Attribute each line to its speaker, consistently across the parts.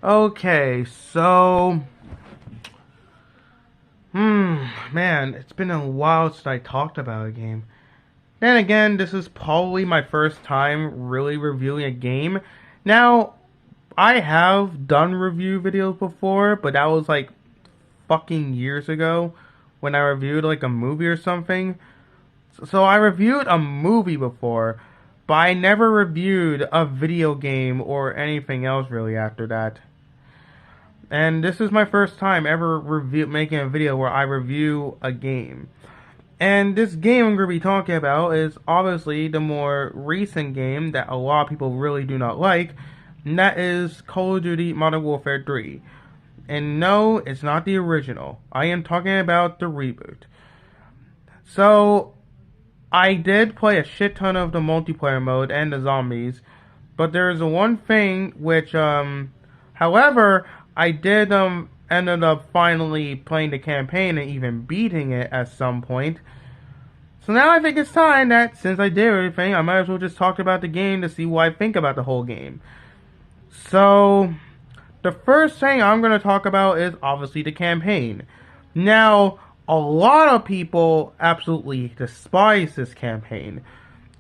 Speaker 1: Okay, so, man, it's been a while since I talked about a game. Then again, this is probably my first time really reviewing a game. Now, I have done review videos before, but that was like fucking years ago when I reviewed like a movie or something. So I reviewed a movie before, but I never reviewed a video game or anything else really after that. And this is my first time ever making a video where I review a game. And this game I'm going to be talking about is obviously the more recent game that a lot of people really do not like, and that is Call of Duty Modern Warfare 3. And no, it's not the original. I am talking about the reboot. So, I did play a shit ton of the multiplayer mode and the zombies, but there is one thing which, however, I did, ended up finally playing the campaign and even beating it at some point. So now I think it's time that, since I did everything, I might as well just talk about the game to see what I think about the whole game. So, the first thing I'm going to talk about is obviously the campaign. Now, a lot of people absolutely despise this campaign,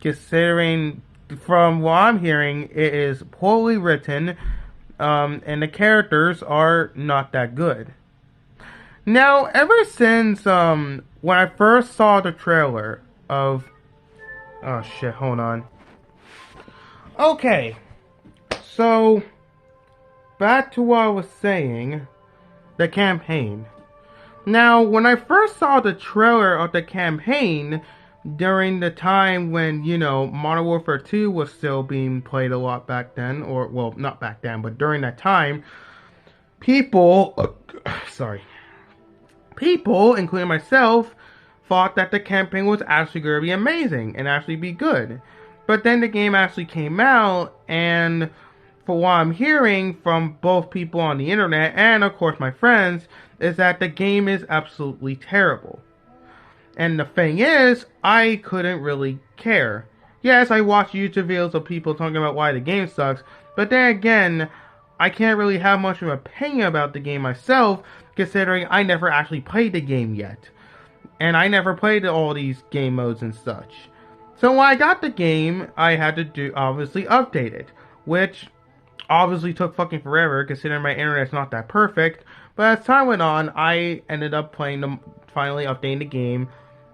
Speaker 1: considering, from what I'm hearing, it is poorly written, and the characters are not that good. Now, ever since when I first saw the trailer of, oh shit, hold on. Okay, so back to what I was saying, the campaign. Now, when I first saw the trailer of the campaign during the time when, Modern Warfare 2 was still being played a lot back then, or, well, not back then, but during that time, people, people, including myself, thought that the campaign was actually going to be amazing and actually be good. But then the game actually came out, and for what I'm hearing from both people on the internet and, of course, my friends, is that the game is absolutely terrible. And the thing is, I couldn't really care. Yes, I watch YouTube videos of people talking about why the game sucks, but then again, I can't really have much of an opinion about the game myself, considering I never actually played the game yet. And I never played all these game modes and such. So when I got the game, I had to obviously update it, which obviously took fucking forever, considering my internet's not that perfect. But as time went on, I ended up finally updating the game,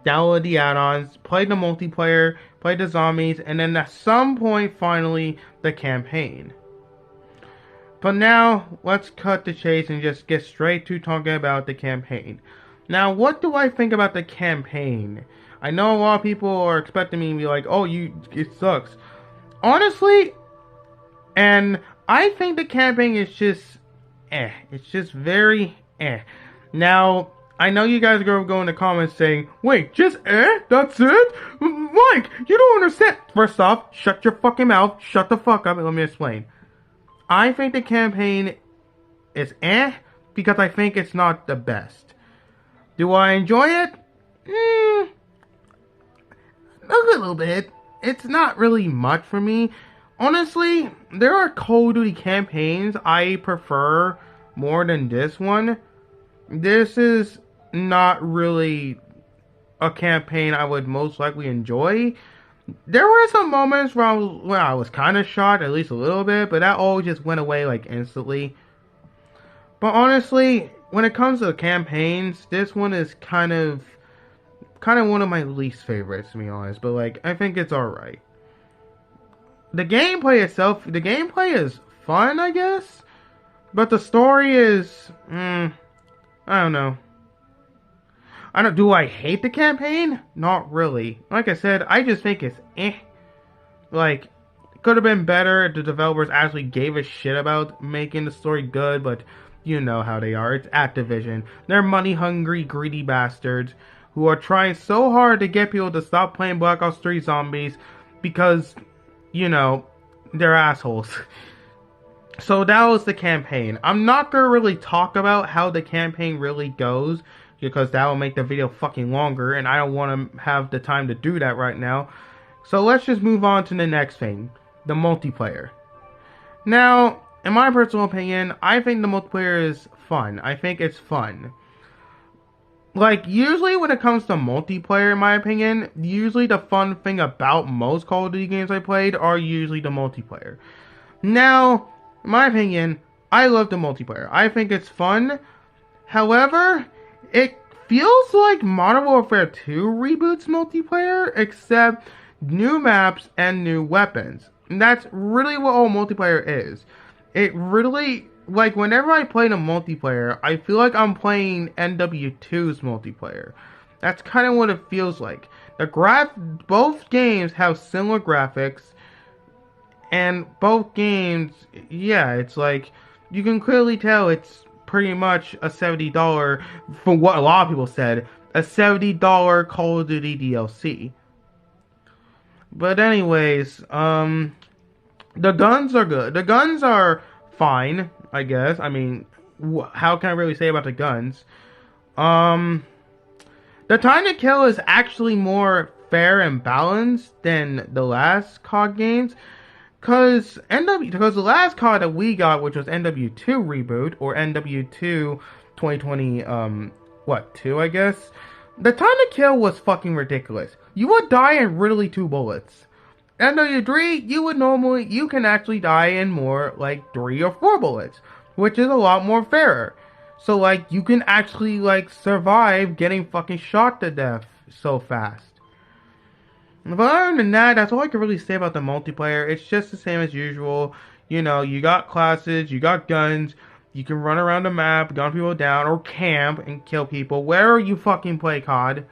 Speaker 1: downloaded the add-ons, played the multiplayer, played the zombies, and then at some point, finally, the campaign. But now, let's cut the chase and just get straight to talking about the campaign. Now, what do I think about the campaign? I know a lot of people are expecting me to be like, oh, it sucks. Honestly, and I think the campaign is just It's just very Now, I know you guys are going to go in the comments saying, wait, just That's it? Mike, you don't understand. First off, shut your fucking mouth. Shut the fuck up and let me explain. I think the campaign is because I think it's not the best. Do I enjoy it? A little bit. It's not really much for me. Honestly, there are Call of Duty campaigns I prefer more than this one. This is not really a campaign I would most likely enjoy. There were some moments where I was kind of shocked, at least a little bit, but that all just went away like instantly. But honestly, when it comes to campaigns, this one is kind of one of my least favorites, to be honest. But like, I think it's alright. The gameplay is fun, I guess. But the story is, I don't know. Do I hate the campaign? Not really. Like I said, I just think it's Like, it could have been better if the developers actually gave a shit about making the story good, but you know how they are. It's Activision. They're money-hungry, greedy bastards who are trying so hard to get people to stop playing Black Ops 3 Zombies because, they're assholes. So that was the campaign. I'm not going to really talk about how the campaign really goes, because that will make the video fucking longer, and I don't want to have the time to do that right now. So let's just move on to the next thing, the multiplayer. Now, in my personal opinion, I think the multiplayer is fun. I think it's fun. Like, usually when it comes to multiplayer, in my opinion, usually the fun thing about most Call of Duty games I played are usually the multiplayer. Now, in my opinion, I love the multiplayer. I think it's fun. However, it feels like Modern Warfare 2 reboots multiplayer, except new maps and new weapons. And that's really what all multiplayer is. It really, like, whenever I play the multiplayer, I feel like I'm playing NW2's multiplayer. That's kind of what it feels like. Both games have similar graphics, and both games, yeah, it's like, you can clearly tell it's pretty much a $70, from what a lot of people said, a $70 Call of Duty DLC. But anyways, the guns are good. The guns are fine, I guess. I mean, how can I really say about the guns? The time to kill is actually more fair and balanced than the last COD games. Because the last COD that we got, which was NW2 reboot, or NW2 2020, 2, I guess? The time to kill was fucking ridiculous. You would die in literally 2 bullets. NW3, you can actually die in more, like, 3 or 4 bullets, which is a lot more fairer. So, like, you can actually, like, survive getting fucking shot to death so fast. But other than that, that's all I can really say about the multiplayer. It's just the same as usual. You know, you got classes, you got guns, you can run around the map, gun people down, or camp and kill people wherever you fucking play COD.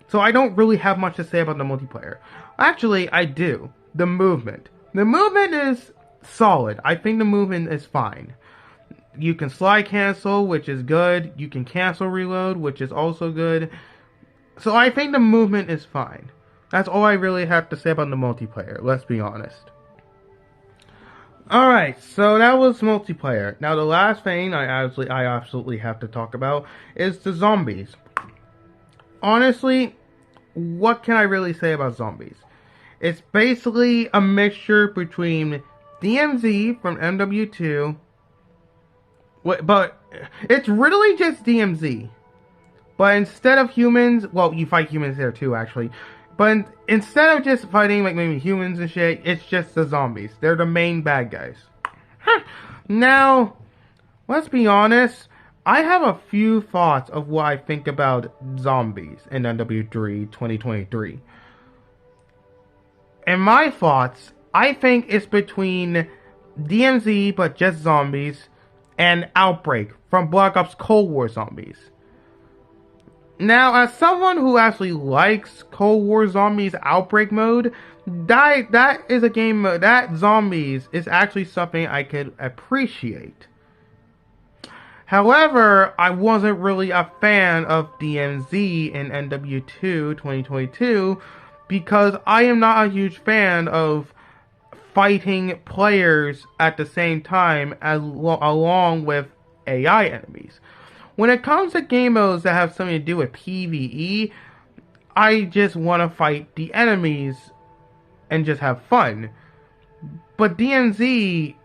Speaker 1: So I don't really have much to say about the multiplayer. Actually, I do. The movement. The movement is solid. I think the movement is fine. You can slide cancel, which is good. You can cancel reload, which is also good. So I think the movement is fine. That's all I really have to say about the multiplayer, let's be honest. Alright, so that was multiplayer. Now the last thing I absolutely have to talk about is the zombies. Honestly, what can I really say about zombies? It's basically a mixture between DMZ from MW2, but it's really just DMZ. But instead of humans, well, you fight humans there too, actually. But instead of just fighting like maybe humans and shit, it's just the zombies. They're the main bad guys. Now, let's be honest. I have a few thoughts of what I think about zombies in NW3 2023. And my thoughts, I think it's between DMZ but just zombies and Outbreak from Black Ops Cold War Zombies. Now, as someone who actually likes Cold War Zombies Outbreak mode, that is a game mode, that zombies is actually something I could appreciate. However, I wasn't really a fan of DMZ in NW2 2022 because I am not a huge fan of fighting players at the same time along with AI enemies. When it comes to game modes that have something to do with PvE, I just want to fight the enemies and just have fun. But DMZ,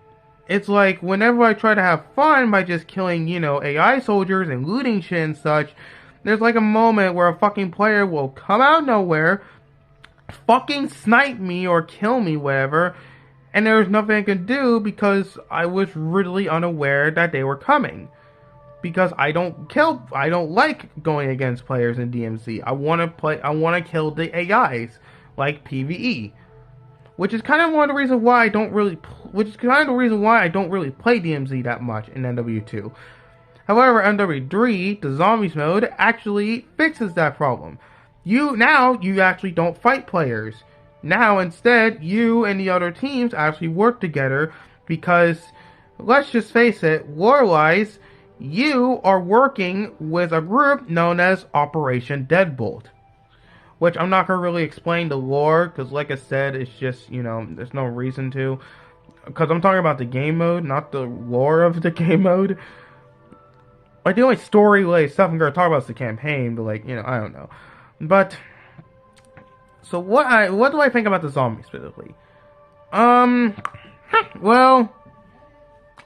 Speaker 1: it's like whenever I try to have fun by just killing, AI soldiers and looting shit and such, there's like a moment where a fucking player will come out of nowhere, fucking snipe me or kill me, whatever, and there's nothing I can do because I was really unaware that they were coming. Because I don't like going against players in DMZ. I want to kill the AIs, like PvE. Which is kind of one of the reasons why I don't really play DMZ that much in NW2. However, NW3, the zombies mode, actually fixes that problem. You actually don't fight players. Now, instead, you and the other teams actually work together because, let's just face it, lore-wise, you are working with a group known as Operation Deadbolt. Which I'm not going to really explain the lore, because like I said, it's just, there's no reason to. Because I'm talking about the game mode, not the lore of the game mode. Like, the only story-related stuff I'm going to talk about is the campaign, but I don't know. But, so what do I think about the zombies, specifically? Well,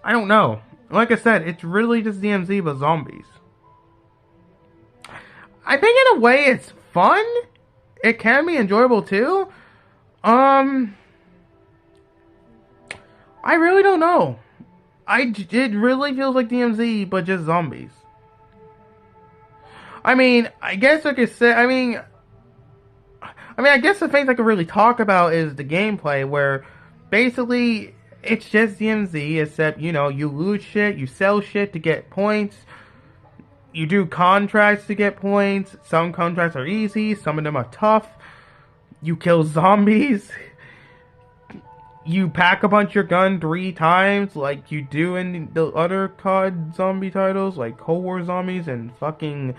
Speaker 1: I don't know. Like I said, it's really just DMZ but zombies. I think in a way it's fun. It can be enjoyable too. Um, I really don't know. It really feels like DMZ but just zombies. I mean, I guess I could say. I guess the things I could really talk about is the gameplay, where basically it's just DMZ, except you loot shit, you sell shit to get points, you do contracts to get points. Some contracts are easy, some of them are tough. You kill zombies. You pack a bunch of your gun 3 times, like you do in the other COD zombie titles, like Cold War zombies and fucking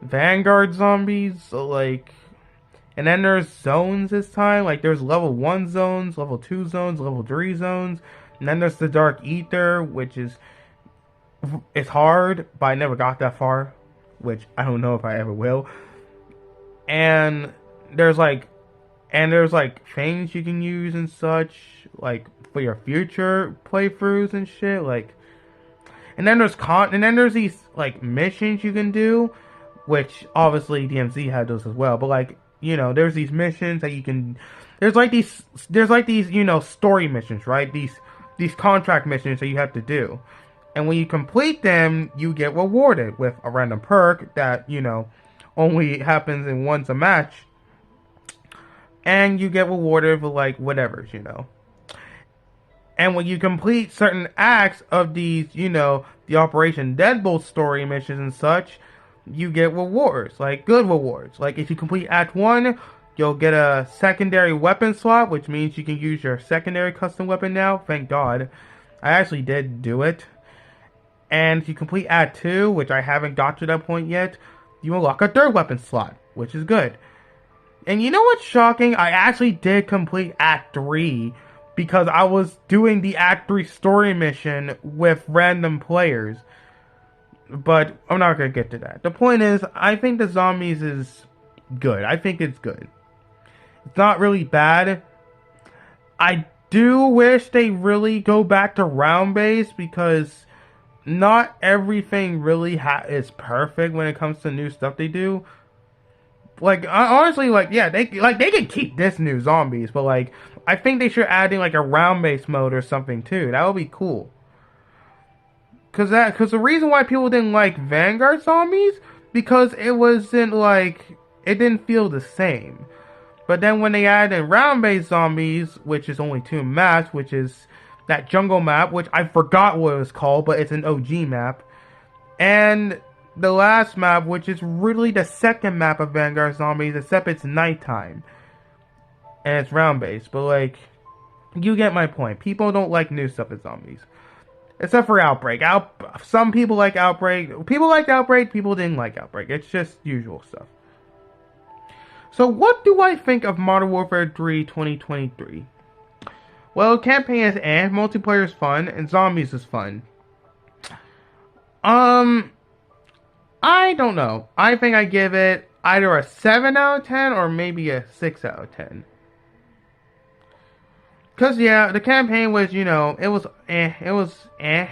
Speaker 1: Vanguard zombies. So like. And then there's zones this time. Like there's level 1 zones, level 2 zones, level 3 zones. And then there's the Dark Ether, which is it's hard, but I never got that far, which I don't know if I ever will. And there's like things you can use and such, like for your future playthroughs and shit. Like, and then there's these like missions you can do, which obviously DMZ had those as well. But like, there's these missions that you can. There's like these story missions, right? These contract missions that you have to do, and when you complete them, you get rewarded with a random perk that only happens in once a match, and you get rewarded for like whatever. And when you complete certain acts of these, the Operation Deadbolt story missions and such, you get rewards, like good rewards. Like if you complete Act 1, you'll get a secondary weapon slot, which means you can use your secondary custom weapon now. Thank God. I actually did do it. And if you complete Act 2, which I haven't got to that point yet, you unlock a third weapon slot, which is good. And you know what's shocking? I actually did complete Act 3 because I was doing the Act 3 story mission with random players. But I'm not going to get to that. The point is, I think the zombies is good. I think it's good. It's not really bad. I do wish they really go back to round-based, because not everything really is perfect when it comes to new stuff they do. Like, honestly, like, yeah, they can keep this new zombies, but like, I think they should add in like a round-based mode or something too. That would be cool. Cause the reason why people didn't like Vanguard zombies, because it didn't feel the same. But then when they add in round-based zombies, which is only 2 maps, which is that jungle map, which I forgot what it was called, but it's an OG map, and the last map, which is really the second map of Vanguard zombies, except it's nighttime, and it's round-based. But like, you get my point. People don't like new stuff with zombies. Except for Outbreak. Some people like Outbreak. People liked Outbreak. People didn't like Outbreak. It's just usual stuff. So what do I think of Modern Warfare 3 2023? Well, campaign is multiplayer is fun, and zombies is fun. I don't know. I think I give it either a 7 out of 10 or maybe a 6 out of 10. Cause yeah, the campaign was, it was eh.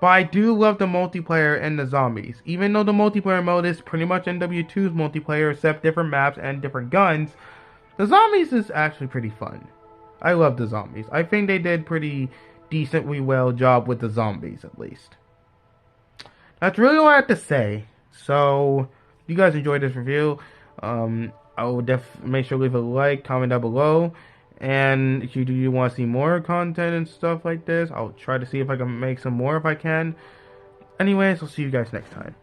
Speaker 1: But I do love the multiplayer and the zombies. Even though the multiplayer mode is pretty much NW2's multiplayer, except different maps and different guns, the zombies is actually pretty fun. I love the zombies. I think they did pretty decently well job with the zombies, at least. That's really all I have to say. So, if you guys enjoyed this review, I will definitely make sure to leave a like, comment down below. And if you do want to see more content and stuff like this, I'll try to see if I can make some more if I can. Anyways, I'll see you guys next time.